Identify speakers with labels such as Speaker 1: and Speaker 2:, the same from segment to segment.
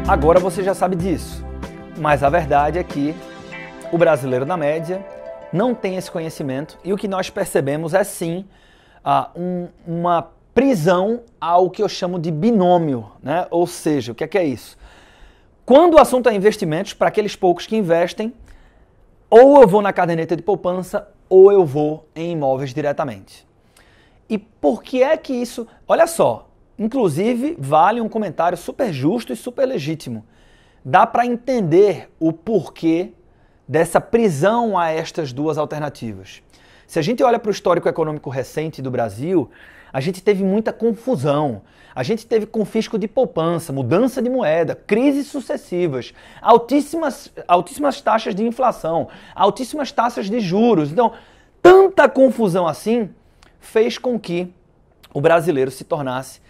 Speaker 1: Agora você já sabe disso, mas a verdade é que o brasileiro da média não tem esse conhecimento e o que nós percebemos é sim uma prisão ao que eu chamo de binômio, né? Ou seja, o que é isso? Quando o assunto é investimentos, para aqueles poucos que investem, ou eu vou na caderneta de poupança ou eu vou em imóveis diretamente. E por que é que isso... Olha só, inclusive vale um comentário super justo e super legítimo. Dá para entender o porquê dessa prisão a estas duas alternativas. Se a gente olha para o histórico econômico recente do Brasil, a gente teve muita confusão. A gente teve confisco de poupança, mudança de moeda, crises sucessivas, altíssimas taxas de inflação, altíssimas taxas de juros. Então, tanta confusão assim fez com que o brasileiro se tornasse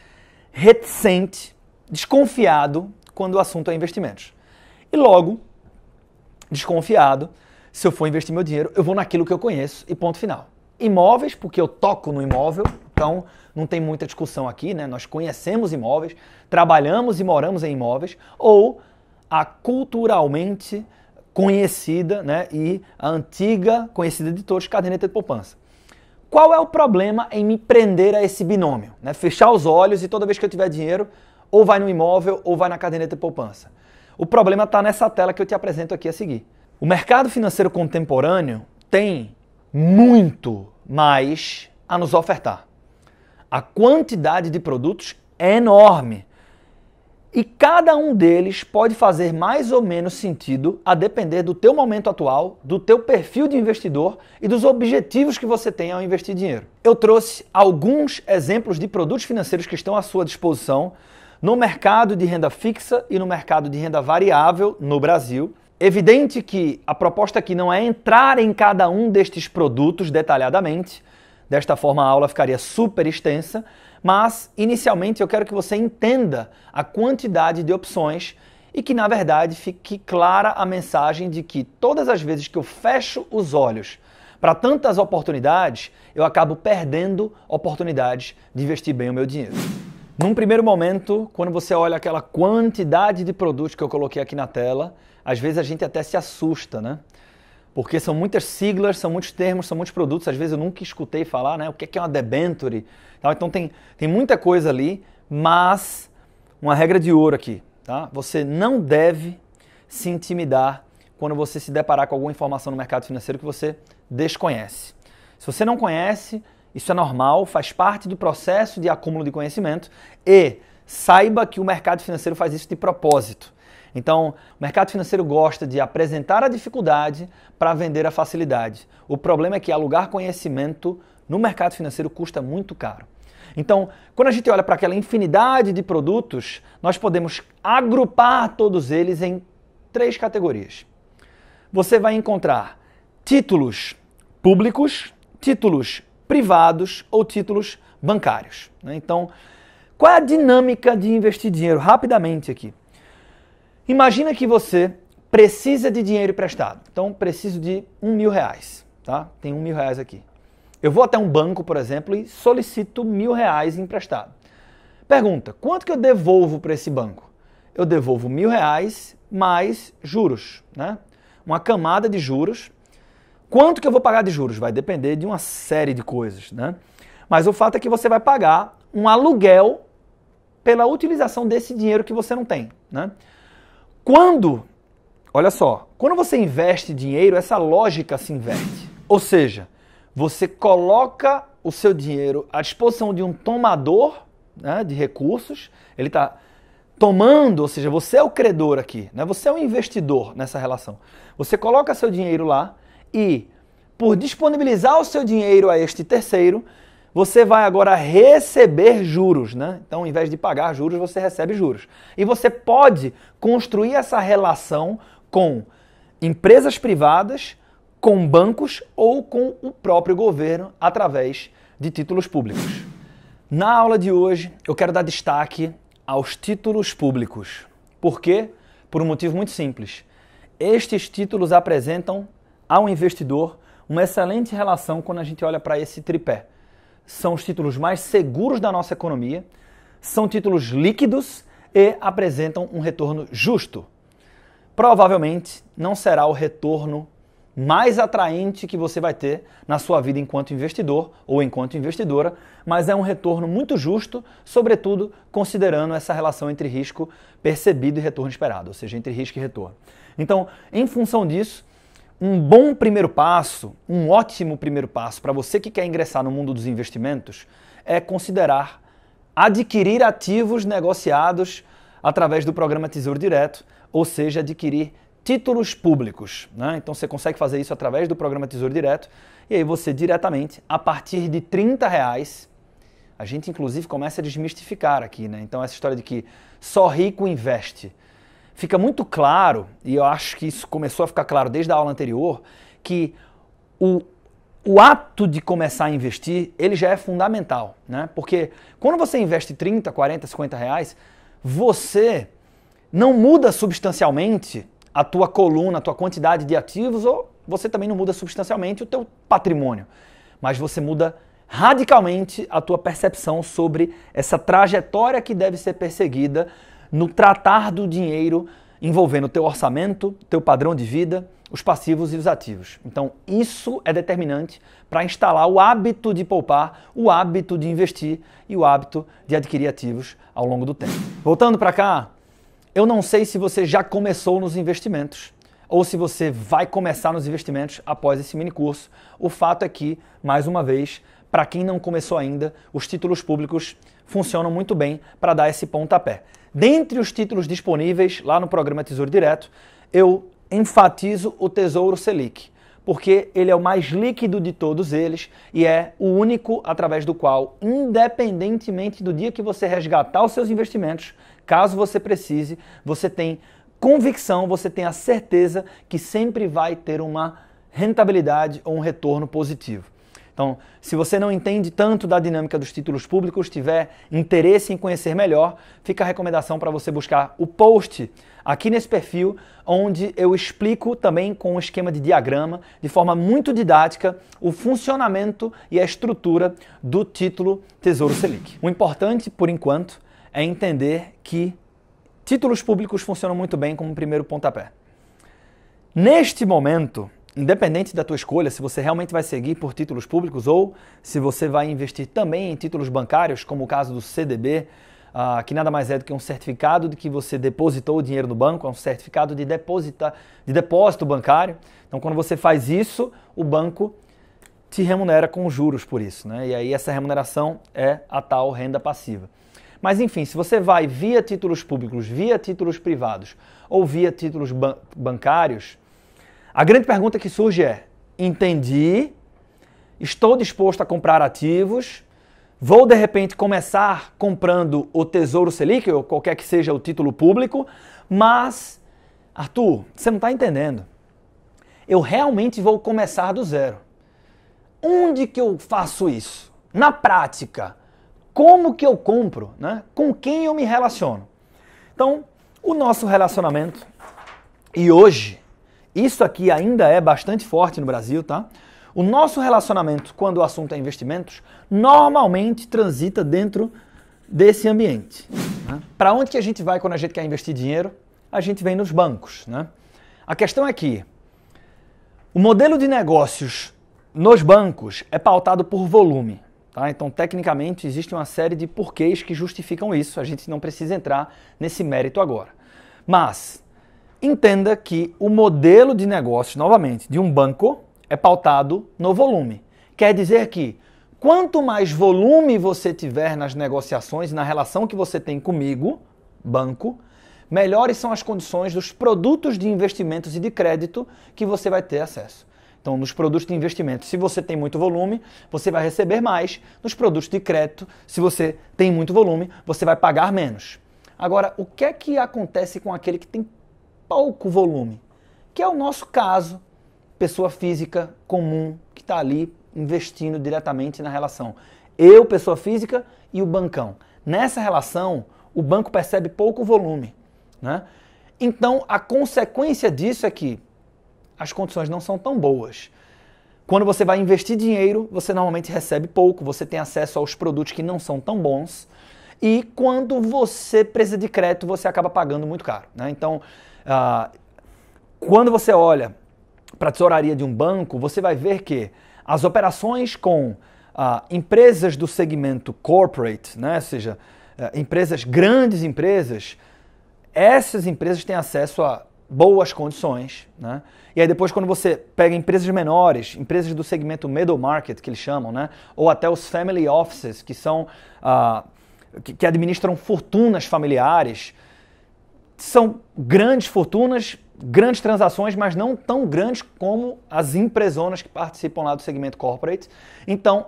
Speaker 1: reticente, desconfiado quando o assunto é investimentos. E logo, desconfiado, se eu for investir meu dinheiro, eu vou naquilo que eu conheço e ponto final. Imóveis, porque eu toco no imóvel, então não tem muita discussão aqui, né? Nós conhecemos imóveis, trabalhamos e moramos em imóveis, ou a culturalmente conhecida, né? E a antiga, conhecida de todos, caderneta de poupança. Qual é o problema em me prender a esse binômio? Né? Fechar os olhos e toda vez que eu tiver dinheiro, ou vai no imóvel ou vai na caderneta de poupança. O problema está nessa tela que eu te apresento aqui a seguir. O mercado financeiro contemporâneo tem muito mais a nos ofertar. A quantidade de produtos é enorme. E cada um deles pode fazer mais ou menos sentido a depender do teu momento atual, do teu perfil de investidor e dos objetivos que você tem ao investir dinheiro. Eu trouxe alguns exemplos de produtos financeiros que estão à sua disposição no mercado de renda fixa e no mercado de renda variável no Brasil. Evidente que a proposta aqui não é entrar em cada um destes produtos detalhadamente, desta forma a aula ficaria super extensa, mas inicialmente eu quero que você entenda a quantidade de opções e que na verdade fique clara a mensagem de que todas as vezes que eu fecho os olhos para tantas oportunidades, eu acabo perdendo oportunidades de investir bem o meu dinheiro. Num primeiro momento, quando você olha aquela quantidade de produtos que eu coloquei aqui na tela, às vezes a gente até se assusta, né? Porque são muitas siglas, são muitos termos, são muitos produtos. Às vezes eu nunca escutei falar, né? O que é uma debenture? Então tem muita coisa ali, mas uma regra de ouro aqui, tá? Você não deve se intimidar quando você se deparar com alguma informação no mercado financeiro que você desconhece. Se você não conhece, isso é normal, faz parte do processo de acúmulo de conhecimento e saiba que o mercado financeiro faz isso de propósito. Então, o mercado financeiro gosta de apresentar a dificuldade para vender a facilidade. O problema é que alugar conhecimento no mercado financeiro custa muito caro. Então, quando a gente olha para aquela infinidade de produtos, nós podemos agrupar todos eles em 3 categorias. Você vai encontrar títulos públicos, títulos privados ou títulos bancários. Então, qual é a dinâmica de investir dinheiro? Rapidamente aqui. Imagina que você precisa de dinheiro emprestado. Então, preciso de R$1.000, tá? Tem R$1.000 aqui. Eu vou até um banco, por exemplo, e solicito R$1.000 emprestado. Pergunta, quanto que eu devolvo para esse banco? Eu devolvo R$1.000 mais juros, né? Uma camada de juros. Quanto que eu vou pagar de juros? Vai depender de uma série de coisas, né? Mas o fato é que você vai pagar um aluguel pela utilização desse dinheiro que você não tem, né? Olha só, quando você investe dinheiro, essa lógica se inverte. Ou seja, você coloca o seu dinheiro à disposição de um tomador, né, de recursos, ele está tomando, ou seja, você é o credor aqui, né? Você é o investidor nessa relação. Você coloca seu dinheiro lá e, por disponibilizar o seu dinheiro a este terceiro, você vai agora receber juros, né? Então, ao invés de pagar juros, você recebe juros. E você pode construir essa relação com empresas privadas, com bancos ou com o próprio governo através de títulos públicos. Na aula de hoje, eu quero dar destaque aos títulos públicos. Por quê? Por um motivo muito simples. Estes títulos apresentam ao investidor uma excelente relação quando a gente olha para esse tripé. São os títulos mais seguros da nossa economia, são títulos líquidos e apresentam um retorno justo. Provavelmente não será o retorno mais atraente que você vai ter na sua vida enquanto investidor ou enquanto investidora, mas é um retorno muito justo, sobretudo considerando essa relação entre risco percebido e retorno esperado, ou seja, entre risco e retorno. Então, em função disso, um bom primeiro passo, um ótimo primeiro passo para você que quer ingressar no mundo dos investimentos é considerar adquirir ativos negociados através do programa Tesouro Direto, ou seja, adquirir títulos públicos, né? Então você consegue fazer isso através do programa Tesouro Direto e aí você diretamente, a partir de R$30, a gente inclusive começa a desmistificar aqui, né? Então essa história de que só rico investe. Fica muito claro, e eu acho que isso começou a ficar claro desde a aula anterior, que o ato de começar a investir, ele já é fundamental, né? Porque quando você investe 30, 40, 50 reais, você não muda substancialmente a tua coluna, a tua quantidade de ativos, ou você também não muda substancialmente o teu patrimônio, mas você muda radicalmente a tua percepção sobre essa trajetória que deve ser perseguida no tratar do dinheiro envolvendo o teu orçamento, teu padrão de vida, os passivos e os ativos. Então, isso é determinante para instalar o hábito de poupar, o hábito de investir e o hábito de adquirir ativos ao longo do tempo. Voltando para cá, eu não sei se você já começou nos investimentos ou se você vai começar nos investimentos após esse mini curso. O fato é que, mais uma vez, para quem não começou ainda, os títulos públicos funcionam muito bem para dar esse pontapé. Dentre os títulos disponíveis lá no programa Tesouro Direto, eu enfatizo o Tesouro Selic, porque ele é o mais líquido de todos eles e é o único através do qual, independentemente do dia que você resgatar os seus investimentos, caso você precise, você tem convicção, você tem a certeza que sempre vai ter uma rentabilidade ou um retorno positivo. Então, se você não entende tanto da dinâmica dos títulos públicos, tiver interesse em conhecer melhor, fica a recomendação para você buscar o post aqui nesse perfil, onde eu explico também com um esquema de diagrama, de forma muito didática, o funcionamento e a estrutura do título Tesouro Selic. O importante, por enquanto, é entender que títulos públicos funcionam muito bem como primeiro pontapé. Neste momento, independente da tua escolha, se você realmente vai seguir por títulos públicos ou se você vai investir também em títulos bancários, como o caso do CDB, que nada mais é do que um certificado de que você depositou o dinheiro no banco, é um certificado de depósito bancário. Então, quando você faz isso, o banco te remunera com juros por isso, né? E aí essa remuneração é a tal renda passiva. Mas enfim, se você vai via títulos públicos, via títulos privados ou via títulos bancários, a grande pergunta que surge é: entendi, estou disposto a comprar ativos, vou de repente começar comprando o Tesouro Selic, ou qualquer que seja o título público, mas, Arthur, você não está entendendo. Eu realmente vou começar do zero. Onde que eu faço isso? Na prática, como que eu compro? Né? Com quem eu me relaciono? Então, o nosso relacionamento, e hoje, isso aqui ainda é bastante forte no Brasil, tá? O nosso relacionamento, quando o assunto é investimentos, normalmente transita dentro desse ambiente. Né? Para onde que a gente vai quando a gente quer investir dinheiro? A gente vem nos bancos. Né? A questão é que o modelo de negócios nos bancos é pautado por volume. Tá? Então, tecnicamente, existe uma série de porquês que justificam isso. A gente não precisa entrar nesse mérito agora. Mas entenda que o modelo de negócios, novamente, de um banco é pautado no volume. Quer dizer que quanto mais volume você tiver nas negociações, na relação que você tem comigo, banco, melhores são as condições dos produtos de investimentos e de crédito que você vai ter acesso. Então, nos produtos de investimento, se você tem muito volume, você vai receber mais. Nos produtos de crédito, se você tem muito volume, você vai pagar menos. Agora, o que é que acontece com aquele que tem pouco volume? Que é o nosso caso, pessoa física comum que está ali investindo diretamente na relação. Eu, pessoa física, e o bancão. Nessa relação, o banco percebe pouco volume. Né? Então, a consequência disso é que as condições não são tão boas. Quando você vai investir dinheiro, você normalmente recebe pouco, você tem acesso aos produtos que não são tão bons e quando você precisa de crédito, você acaba pagando muito caro, né? Então, quando você olha para a tesouraria de um banco, você vai ver que as operações com empresas do segmento corporate, né? Ou seja, grandes empresas, essas empresas têm acesso a boas condições, né? E aí depois quando você pega empresas menores, empresas do segmento middle market, que eles chamam, né? Ou até os family offices, que são que administram fortunas familiares, são grandes fortunas, grandes transações, mas não tão grandes como as empresonas que participam lá do segmento corporate. Então,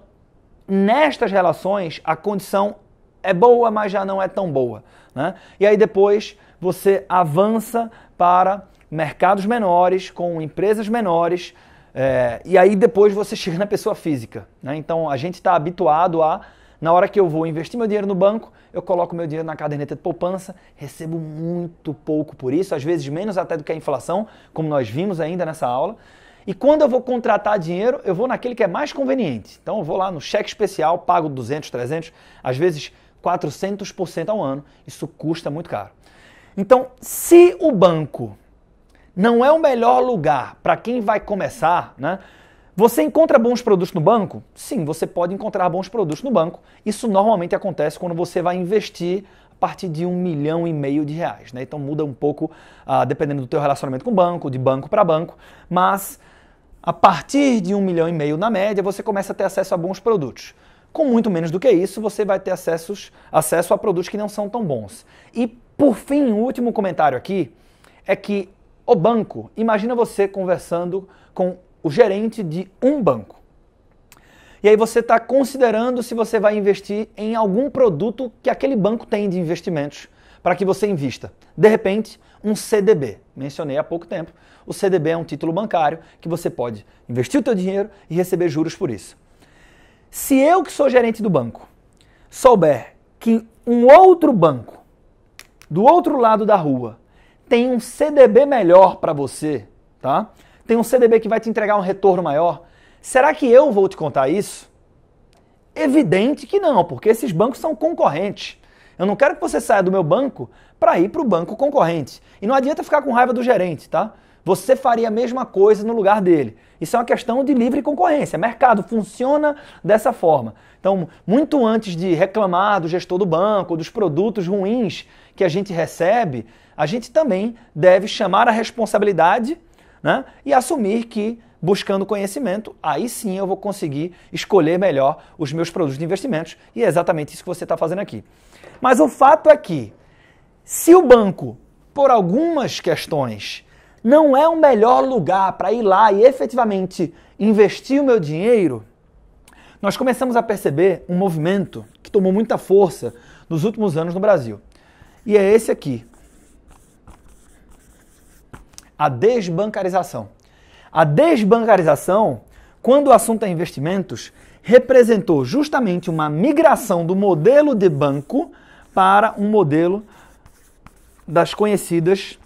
Speaker 1: nestas relações, a condição é boa, mas já não é tão boa, né? E aí depois você avança para mercados menores, com empresas menores, e aí depois você chega na pessoa física, né? Então a gente está habituado a, na hora que eu vou investir meu dinheiro no banco, eu coloco meu dinheiro na caderneta de poupança, recebo muito pouco por isso, às vezes menos até do que a inflação, como nós vimos ainda nessa aula. E quando eu vou contratar dinheiro, eu vou naquele que é mais conveniente. Então eu vou lá no cheque especial, pago 200, 300, às vezes 400% ao ano. Isso custa muito caro. Então, se o banco não é o melhor lugar para quem vai começar, né? Você encontra bons produtos no banco? Sim, você pode encontrar bons produtos no banco. Isso normalmente acontece quando você vai investir a partir de R$1,5 milhão, né? Então muda um pouco dependendo do teu relacionamento com o banco, de banco para banco, mas a partir de R$1,5 milhão na média, você começa a ter acesso a bons produtos. Com muito menos do que isso, você vai ter acesso a produtos que não são tão bons. E por fim, o último comentário aqui é que o banco, imagina você conversando com o gerente de um banco. E aí você está considerando se você vai investir em algum produto que aquele banco tem de investimentos para que você invista. De repente, um CDB. Mencionei há pouco tempo. O CDB é um título bancário que você pode investir o teu dinheiro e receber juros por isso. Se eu, que sou gerente do banco, souber que um outro banco, do outro lado da rua, tem um CDB melhor para você, tá? Tem um CDB que vai te entregar um retorno maior, será que eu vou te contar isso? Evidente que não, porque esses bancos são concorrentes. Eu não quero que você saia do meu banco para ir para o banco concorrente. E não adianta ficar com raiva do gerente, tá? Você faria a mesma coisa no lugar dele. Isso é uma questão de livre concorrência. Mercado funciona dessa forma. Então, muito antes de reclamar do gestor do banco, dos produtos ruins que a gente recebe, a gente também deve chamar a responsabilidade, né? E assumir que, buscando conhecimento, aí sim eu vou conseguir escolher melhor os meus produtos de investimentos. E é exatamente isso que você está fazendo aqui. Mas o fato é que, se o banco, por algumas questões, não é o melhor lugar para ir lá e efetivamente investir o meu dinheiro, nós começamos a perceber um movimento que tomou muita força nos últimos anos no Brasil. E é esse aqui. A desbancarização. A desbancarização, quando o assunto é investimentos, representou justamente uma migração do modelo de banco para um modelo das conhecidas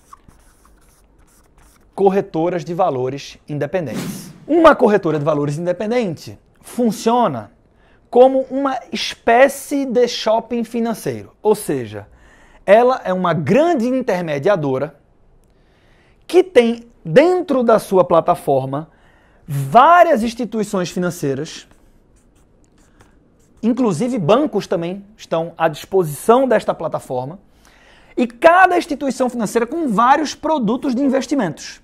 Speaker 1: corretoras de valores independentes. Uma corretora de valores independente funciona como uma espécie de shopping financeiro, ou seja, ela é uma grande intermediadora que tem dentro da sua plataforma várias instituições financeiras, inclusive bancos também estão à disposição desta plataforma, e cada instituição financeira com vários produtos de investimentos.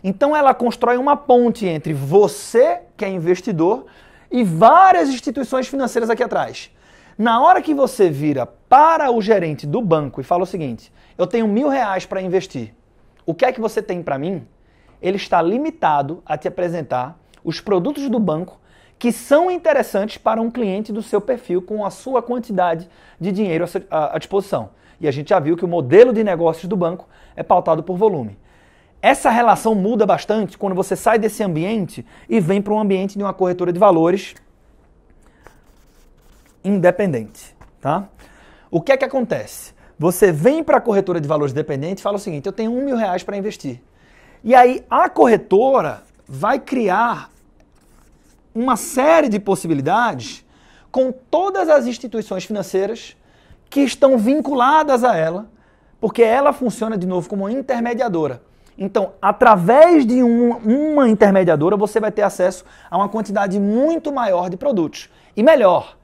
Speaker 1: Então ela constrói uma ponte entre você, que é investidor, e várias instituições financeiras aqui atrás. Na hora que você vira para o gerente do banco e fala o seguinte, eu tenho R$1.000 para investir, o que é que você tem para mim? Ele está limitado a te apresentar os produtos do banco que são interessantes para um cliente do seu perfil com a sua quantidade de dinheiro à disposição. E a gente já viu que o modelo de negócios do banco é pautado por volume. Essa relação muda bastante quando você sai desse ambiente e vem para um ambiente de uma corretora de valores independente, tá? O que é que acontece? Você vem para a corretora de valores independente e fala o seguinte, eu tenho R$1.000 para investir. E aí a corretora vai criar uma série de possibilidades com todas as instituições financeiras que estão vinculadas a ela, porque ela funciona, de novo, como uma intermediadora. Então, através de uma intermediadora, você vai ter acesso a uma quantidade muito maior de produtos. E melhor,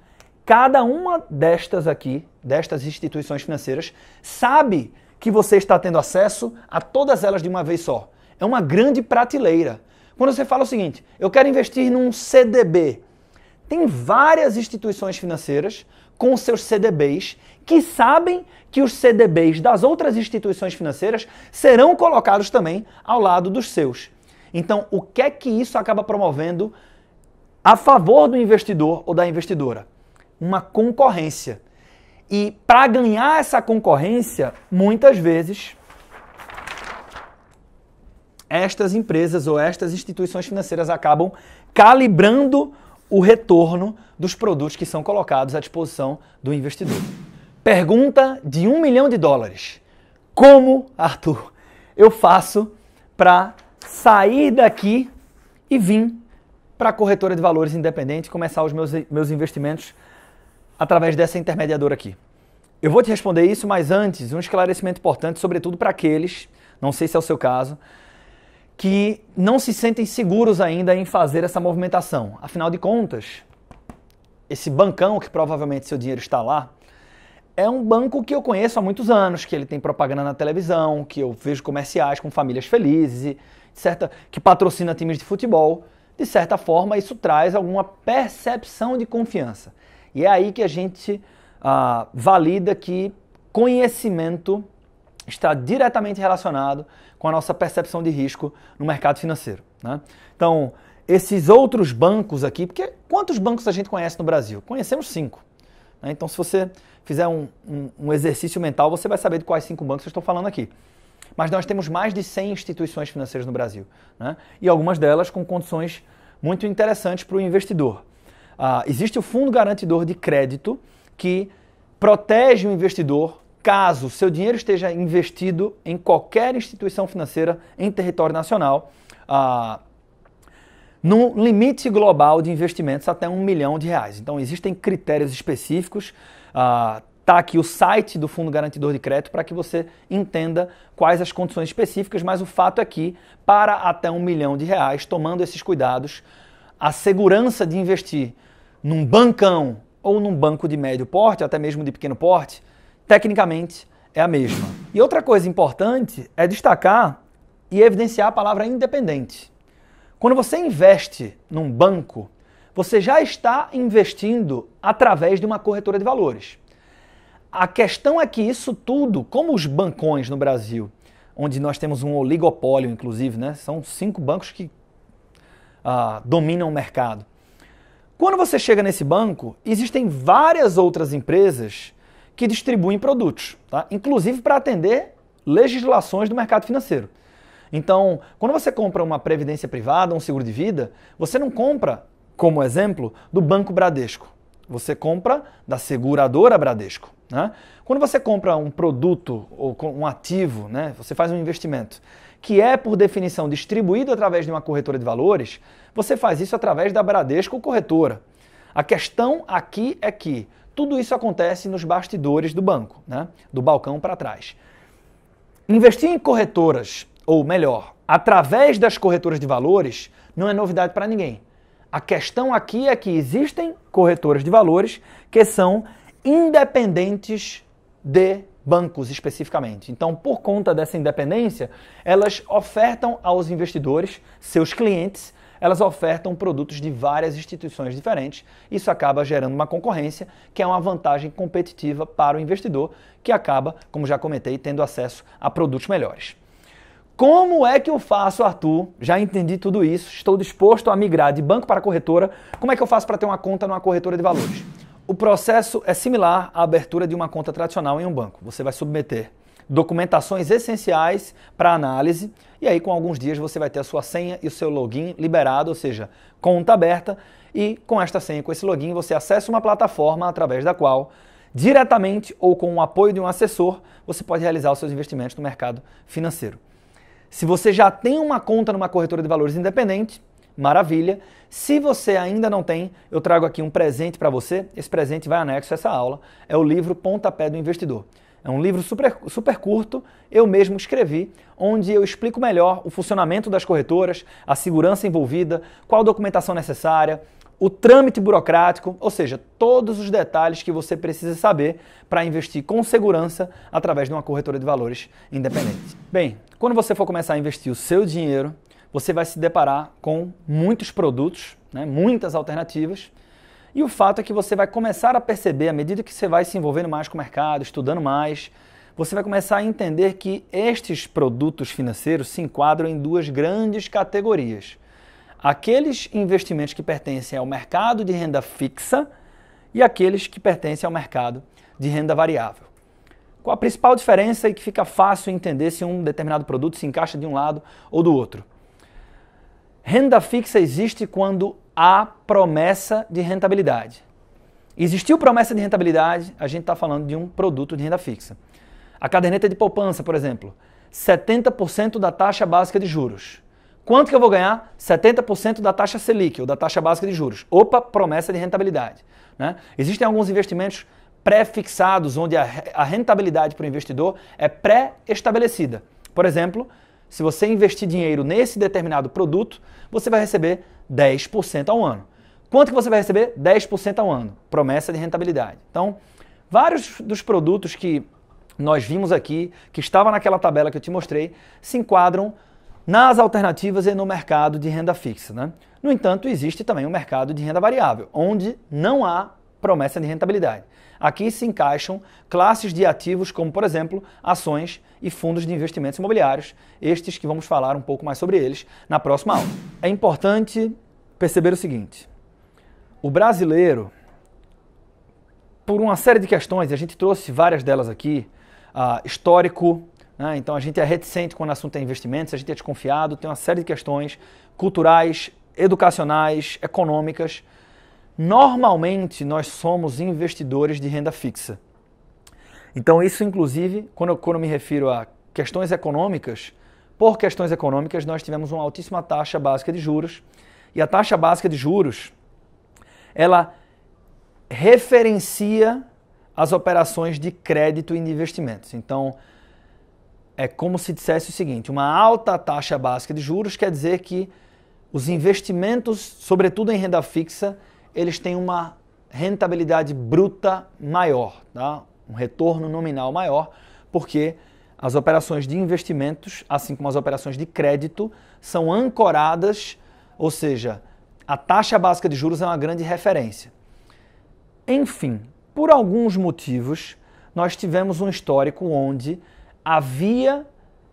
Speaker 1: cada uma destas instituições financeiras, sabe que você está tendo acesso a todas elas de uma vez só. É uma grande prateleira. Quando você fala o seguinte, eu quero investir num CDB, tem várias instituições financeiras com seus CDBs que sabem que os CDBs das outras instituições financeiras serão colocados também ao lado dos seus. Então, o que é que isso acaba promovendo a favor do investidor ou da investidora? Uma concorrência. E para ganhar essa concorrência, muitas vezes, estas empresas ou estas instituições financeiras acabam calibrando o retorno dos produtos que são colocados à disposição do investidor. Pergunta de $1 milhão. Como, Arthur, eu faço para sair daqui e vir para a corretora de valores independente e começar os meus investimentos através dessa intermediadora aqui? Eu vou te responder isso, mas antes, um esclarecimento importante, sobretudo para aqueles, não sei se é o seu caso, que não se sentem seguros ainda em fazer essa movimentação. Afinal de contas, esse bancão que provavelmente seu dinheiro está lá, é um banco que eu conheço há muitos anos, que ele tem propaganda na televisão, que eu vejo comerciais com famílias felizes, que patrocina times de futebol. De certa forma, isso traz alguma percepção de confiança. E é aí que a gente valida que conhecimento está diretamente relacionado com a nossa percepção de risco no mercado financeiro, né? Então, esses outros bancos aqui, porque quantos bancos a gente conhece no Brasil? Conhecemos 5. Né? Então, se você fizer um exercício mental, você vai saber de quais 5 bancos eu estou falando aqui. Mas nós temos mais de 100 instituições financeiras no Brasil, né? E algumas delas com condições muito interessantes para o investidor. Existe o Fundo Garantidor de Crédito, que protege o investidor caso seu dinheiro esteja investido em qualquer instituição financeira em território nacional, no limite global de investimentos até R$1 milhão. Então, existem critérios específicos. Está aqui o site do Fundo Garantidor de Crédito para que você entenda quais as condições específicas, mas o fato é que, para até R$1 milhão, tomando esses cuidados, a segurança de investir num bancão ou num banco de médio porte, até mesmo de pequeno porte, tecnicamente é a mesma. E outra coisa importante é destacar e evidenciar a palavra independente. Quando você investe num banco, você já está investindo através de uma corretora de valores. A questão é que isso tudo, como os bancões no Brasil, onde nós temos um oligopólio, inclusive, né? São 5 bancos que dominam o mercado. Quando você chega nesse banco, existem várias outras empresas que distribuem produtos, tá? Inclusive para atender legislações do mercado financeiro. Então, quando você compra uma previdência privada, um seguro de vida, você não compra, como exemplo, do Banco Bradesco. Você compra da seguradora Bradesco, né? Quando você compra um produto ou um ativo, né, você faz um investimento que é, por definição, distribuído através de uma corretora de valores, você faz isso através da Bradesco Corretora. A questão aqui é que tudo isso acontece nos bastidores do banco, né, do balcão para trás. Investir em corretoras, ou melhor, através das corretoras de valores, não é novidade para ninguém. A questão aqui é que existem corretoras de valores que são independentes de bancos especificamente. Então, por conta dessa independência, elas ofertam aos investidores, seus clientes, elas ofertam produtos de várias instituições diferentes. Isso acaba gerando uma concorrência, que é uma vantagem competitiva para o investidor, que acaba, como já comentei, tendo acesso a produtos melhores. Como é que eu faço, Arthur? Já entendi tudo isso, estou disposto a migrar de banco para corretora. Como é que eu faço para ter uma conta numa corretora de valores? O processo é similar à abertura de uma conta tradicional em um banco. Você vai submeter documentações essenciais para análise e aí com alguns dias você vai ter a sua senha e o seu login liberado, ou seja, conta aberta, e com esta senha, com esse login, você acessa uma plataforma através da qual, diretamente ou com o apoio de um assessor, você pode realizar os seus investimentos no mercado financeiro. Se você já tem uma conta numa corretora de valores independente, maravilha. Se você ainda não tem, eu trago aqui um presente para você. Esse presente vai anexo a essa aula. É o livro Pontapé do Investidor. É um livro super curto, eu mesmo escrevi, onde eu explico melhor o funcionamento das corretoras, a segurança envolvida, qual documentação necessária, o trâmite burocrático, ou seja, todos os detalhes que você precisa saber para investir com segurança através de uma corretora de valores independente. Bem, quando você for começar a investir o seu dinheiro, você vai se deparar com muitos produtos, né, muitas alternativas, e o fato é que você vai começar a perceber, à medida que você vai se envolvendo mais com o mercado, estudando mais, você vai começar a entender que estes produtos financeiros se enquadram em duas grandes categorias. Aqueles investimentos que pertencem ao mercado de renda fixa e aqueles que pertencem ao mercado de renda variável. Qual a principal diferença e que fica fácil entender se um determinado produto se encaixa de um lado ou do outro? Renda fixa existe quando há promessa de rentabilidade. Existiu promessa de rentabilidade, a gente está falando de um produto de renda fixa. A caderneta de poupança, por exemplo, 70% da taxa básica de juros. Quanto que eu vou ganhar? 70% da taxa Selic, ou da taxa básica de juros. Opa, promessa de rentabilidade. Né? Existem alguns investimentos pré-fixados, onde a rentabilidade para o investidor é pré-estabelecida. Por exemplo, se você investir dinheiro nesse determinado produto, você vai receber 10% ao ano. Quanto que você vai receber? 10% ao ano. Promessa de rentabilidade. Então, vários dos produtos que nós vimos aqui, que estavam naquela tabela que eu te mostrei, se enquadram nas alternativas e no mercado de renda fixa. Né? No entanto, existe também o mercado de renda variável, onde não há promessa de rentabilidade. Aqui se encaixam classes de ativos como, por exemplo, ações e fundos de investimentos imobiliários, estes que vamos falar um pouco mais sobre eles na próxima aula. É importante perceber o seguinte, o brasileiro, por uma série de questões, e a gente trouxe várias delas aqui, histórico, né? Então a gente é reticente quando o assunto é investimentos, a gente é desconfiado, tem uma série de questões culturais, educacionais, econômicas. Normalmente nós somos investidores de renda fixa. Então isso inclusive, quando eu me refiro a questões econômicas, por questões econômicas nós tivemos uma altíssima taxa básica de juros, e a taxa básica de juros, ela referencia as operações de crédito e de investimentos. Então, é como se dissesse o seguinte, uma alta taxa básica de juros quer dizer que os investimentos, sobretudo em renda fixa, eles têm uma rentabilidade bruta maior, tá? Um retorno nominal maior, porque as operações de investimentos, assim como as operações de crédito, são ancoradas, ou seja, a taxa básica de juros é uma grande referência. Enfim, por alguns motivos, nós tivemos um histórico onde havia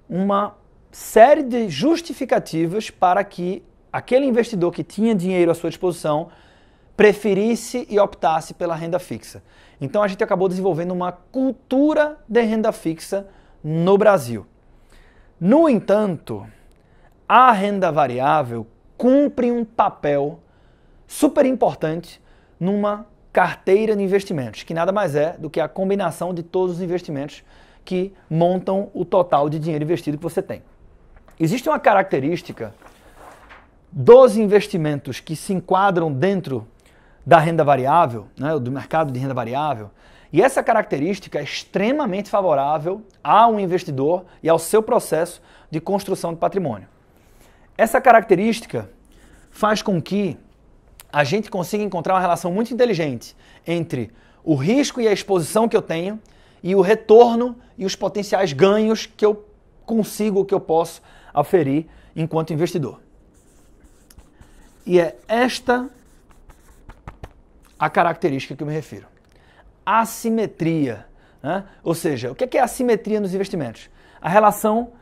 Speaker 1: uma série de justificativas para que aquele investidor que tinha dinheiro à sua disposição preferisse e optasse pela renda fixa. Então a gente acabou desenvolvendo uma cultura de renda fixa no Brasil. No entanto, a renda variável cumpre um papel super importante numa carteira de investimentos, que nada mais é do que a combinação de todos os investimentos que montam o total de dinheiro investido que você tem. Existe uma característica dos investimentos que se enquadram dentro da renda variável, né, do mercado de renda variável, e essa característica é extremamente favorável ao investidor e ao seu processo de construção de patrimônio. Essa característica faz com que a gente consiga encontrar uma relação muito inteligente entre o risco e a exposição que eu tenho e o retorno e os potenciais ganhos que eu consigo, que eu posso aferir enquanto investidor. E é esta a característica que eu me refiro. Assimetria, né? Ou seja, o que é assimetria nos investimentos? A relação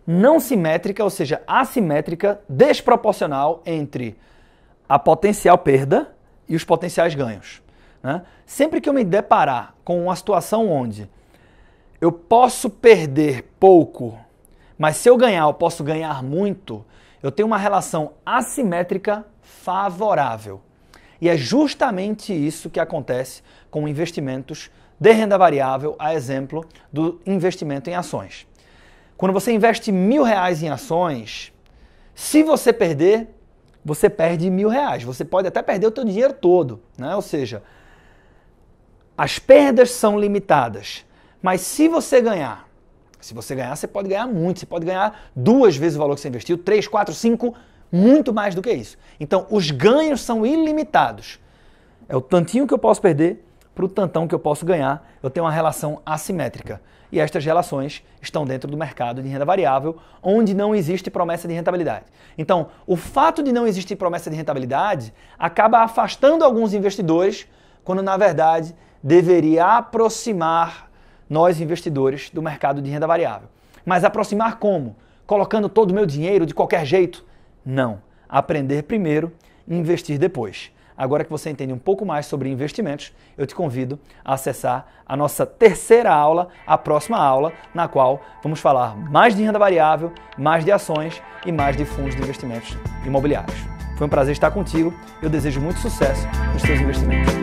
Speaker 1: não simétrica, ou seja, assimétrica, desproporcional entre a potencial perda e os potenciais ganhos. Né? Sempre que eu me deparar com uma situação onde eu posso perder pouco, mas se eu ganhar, eu posso ganhar muito, eu tenho uma relação assimétrica favorável. E é justamente isso que acontece com investimentos de renda variável, a exemplo do investimento em ações. Quando você investe R$1.000 em ações, se você perder, você perde R$1.000. Você pode até perder o teu dinheiro todo, né? Ou seja, as perdas são limitadas. Mas se você ganhar, você pode ganhar muito. Você pode ganhar 2 vezes o valor que você investiu, 3, 4, 5, muito mais do que isso. Então, os ganhos são ilimitados. É o tantinho que eu posso perder para o tantão que eu posso ganhar. Eu tenho uma relação assimétrica. E estas relações estão dentro do mercado de renda variável, onde não existe promessa de rentabilidade. Então, o fato de não existir promessa de rentabilidade acaba afastando alguns investidores, quando na verdade deveria aproximar nós investidores do mercado de renda variável. Mas aproximar como? Colocando todo o meu dinheiro de qualquer jeito? Não. Aprender primeiro e investir depois. Agora que você entende um pouco mais sobre investimentos, eu te convido a acessar a nossa 3ª aula, a próxima aula, na qual vamos falar mais de renda variável, mais de ações e mais de fundos de investimentos imobiliários. Foi um prazer estar contigo. Eu desejo muito sucesso nos seus investimentos.